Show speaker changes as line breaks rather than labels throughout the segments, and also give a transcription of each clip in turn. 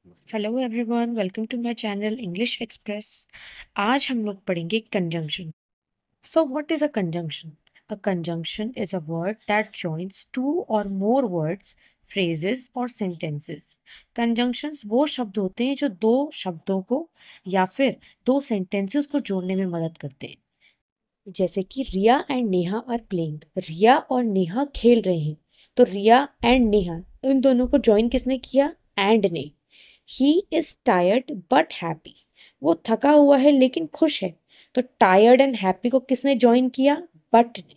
Hello everyone, welcome to my channel English Express. आज हम लोग पढ़ेंगे conjunction. So what is a conjunction? A conjunction is a word that joins two और more words, phrases और sentences. Conjunctions वो शब्द होते हैं जो दो शब्दों को या फिर दो सेंटेंसेस को जोड़ने में मदद करते हैं। जैसे कि रिया एंड नेहा आर प्लेइंग। रिया और नेहा खेल रहे हैं, तो रिया एंड नेहा इन दोनों को ज्वाइन किसने किया? एंड ने। He is tired but happy. वो थका हुआ है लेकिन खुश है, तो टायर्ड एंड हैप्पी को किसने ज्वाइन किया? बट ने।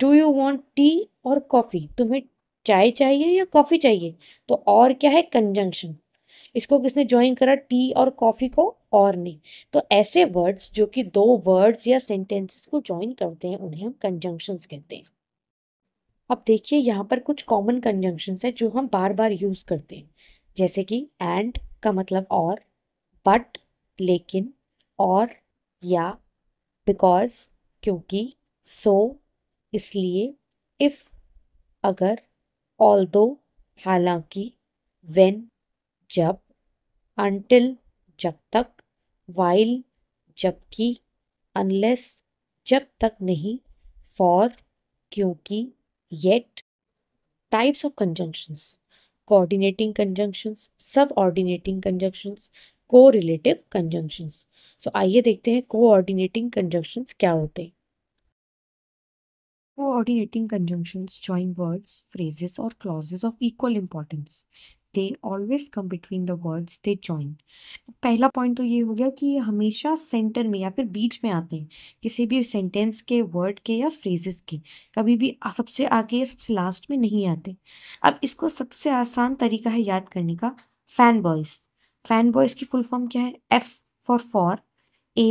डू यू वॉन्ट टी और कॉफी? तुम्हें चाय चाहिए या कॉफी चाहिए? तो और क्या है? कंजंक्शन। इसको किसने ज्वाइन करा? टी और कॉफी को और ने। तो ऐसे वर्ड्स जो कि दो वर्ड्स या सेंटेंसेस को ज्वाइन करते हैं उन्हें हम कंजंक्शंस कहते हैं। अब देखिए यहाँ पर कुछ कॉमन कंजंक्शंस है जो हम बार बार यूज करते हैं। जैसे कि एंड का मतलब और, बट लेकिन, और, या, बिकॉज क्योंकि, सो इसलिए, इफ अगर, ऑल्दो हालांकि, व्हेन जब, अनटिल जब तक, वाइल जबकि, अनलेस जब तक नहीं, फॉर क्योंकि, yet. Types of conjunctions: coordinating conjunctions, subordinating conjunctions, correlative conjunctions. So आइए देखते हैं कोऑर्डिनेटिंग कंजंक्शंस क्या होते हैं। Coordinating conjunctions join words, phrases, or clauses of equal importance. They always come between the words they join. पहला point तो ये हो गया कि ये हमेशा सेंटर में या फिर बीच में आते हैं, किसी भी सेंटेंस के, वर्ड के या फ्रेजेस के। कभी भी सबसे आगे या सबसे लास्ट में नहीं आते। अब इसको सबसे आसान तरीका है याद करने का, फैन बॉयज। फैन बॉयज की फुल फॉर्म क्या है? F for, A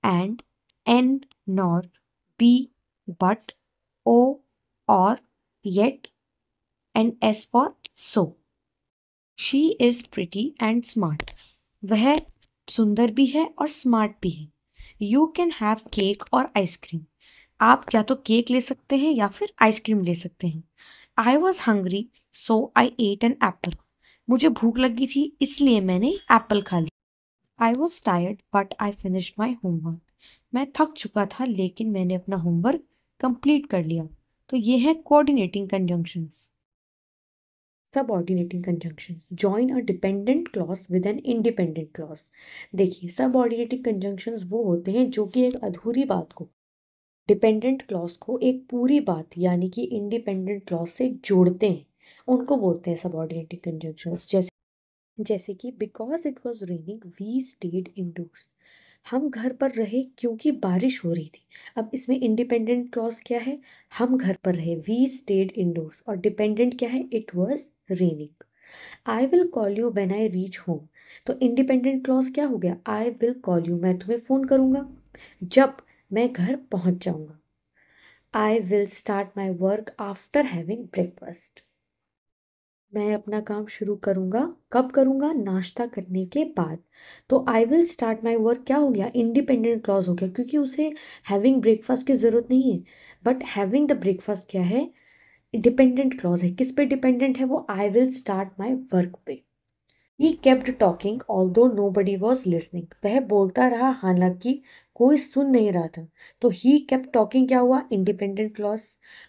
and, N nor, B but, O or, yet and S for so. She is pretty and smart. वह सुंदर भी है और स्मार्ट भी है। You can have cake or ice cream. आप या तो केक ले सकते हैं या फिर आइसक्रीम ले सकते हैं। I was hungry so I ate an apple. मुझे भूख लगी थी इसलिए मैंने एप्पल खा लिया। I was tired but I finished my homework. मैं थक चुका था लेकिन मैंने अपना होमवर्क कंप्लीट कर लिया। तो ये है coordinating conjunctions. Subordinating conjunctions join a dependent clause with an independent clause. देखिए, सबऑर्डिनेटिंग कंजंक्शंस वो होते हैं जो कि एक अधूरी बात को, डिपेंडेंट क्लॉज को एक पूरी बात यानी कि इंडिपेंडेंट क्लॉज से जोड़ते हैं। उनको बोलते हैं सबऑर्डिनेटिंग कंजंक्शंस। जैसे कि because it was raining we stayed indoors. हम घर पर रहे क्योंकि बारिश हो रही थी। अब इसमें इंडिपेंडेंट क्लॉज क्या है? हम घर पर रहे, वी स्टेड इंडोर्स, और डिपेंडेंट क्या है? It was raining. I will call you when I reach home. तो इंडिपेंडेंट क्लॉज क्या हो गया? आई विल कॉल यू, मैं तुम्हें फ़ोन करूँगा जब मैं घर पहुँच जाऊँगा। आई will start my work after having breakfast. मैं अपना काम शुरू करूँगा, कब करूँगा? नाश्ता करने के बाद। तो आई विल स्टार्ट माई वर्क क्या हो गया? इंडिपेंडेंट क्लॉज हो गया क्योंकि उसे हैविंग ब्रेकफास्ट की ज़रूरत नहीं है। बट हैविंग द ब्रेकफास्ट क्या है? डिपेंडेंट क्लॉज है। किस पे डिपेंडेंट है वो? I will start my work पे। He kept talking although nobody was listening. वह बोलता रहा हालांकि कोई सुन नहीं रहा था। तो ही केप्ट टॉकिंग क्या हुआ? Independent clause.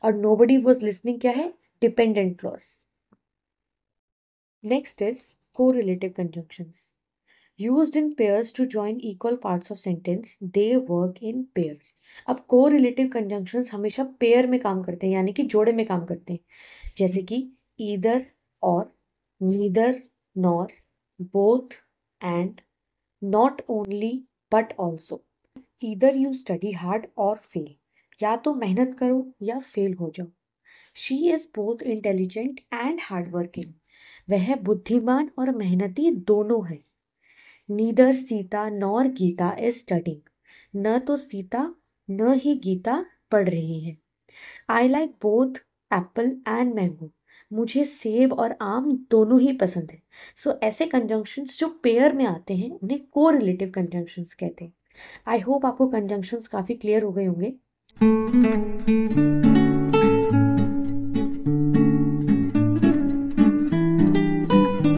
और नो बडी वॉज लिसनिंग क्या है? Dependent clause. Next is correlative conjunctions. Used in pairs to join equal parts of sentence, they work in pairs. अब correlative conjunctions हमेशा पेयर में काम करते हैं यानी कि जोड़े में काम करते हैं। जैसे कि either और, neither nor, both and, not only but also. Either you study hard or fail. या तो मेहनत करो या फेल हो जाओ। She is both intelligent and hardworking. वह बुद्धिमान और मेहनती दोनों है। Neither Sita nor Gita is studying. न तो सीता न ही गीता पढ़ रही है। I like both apple and mango. मुझे सेब और आम दोनों ही पसंद है। सो ऐसे कंजंक्शंस जो पेयर में आते हैं उन्हें कोरिलेटिव कंजंक्शंस कहते हैं। आई होप आपको कंजंक्शंस काफ़ी क्लियर हो गए होंगे।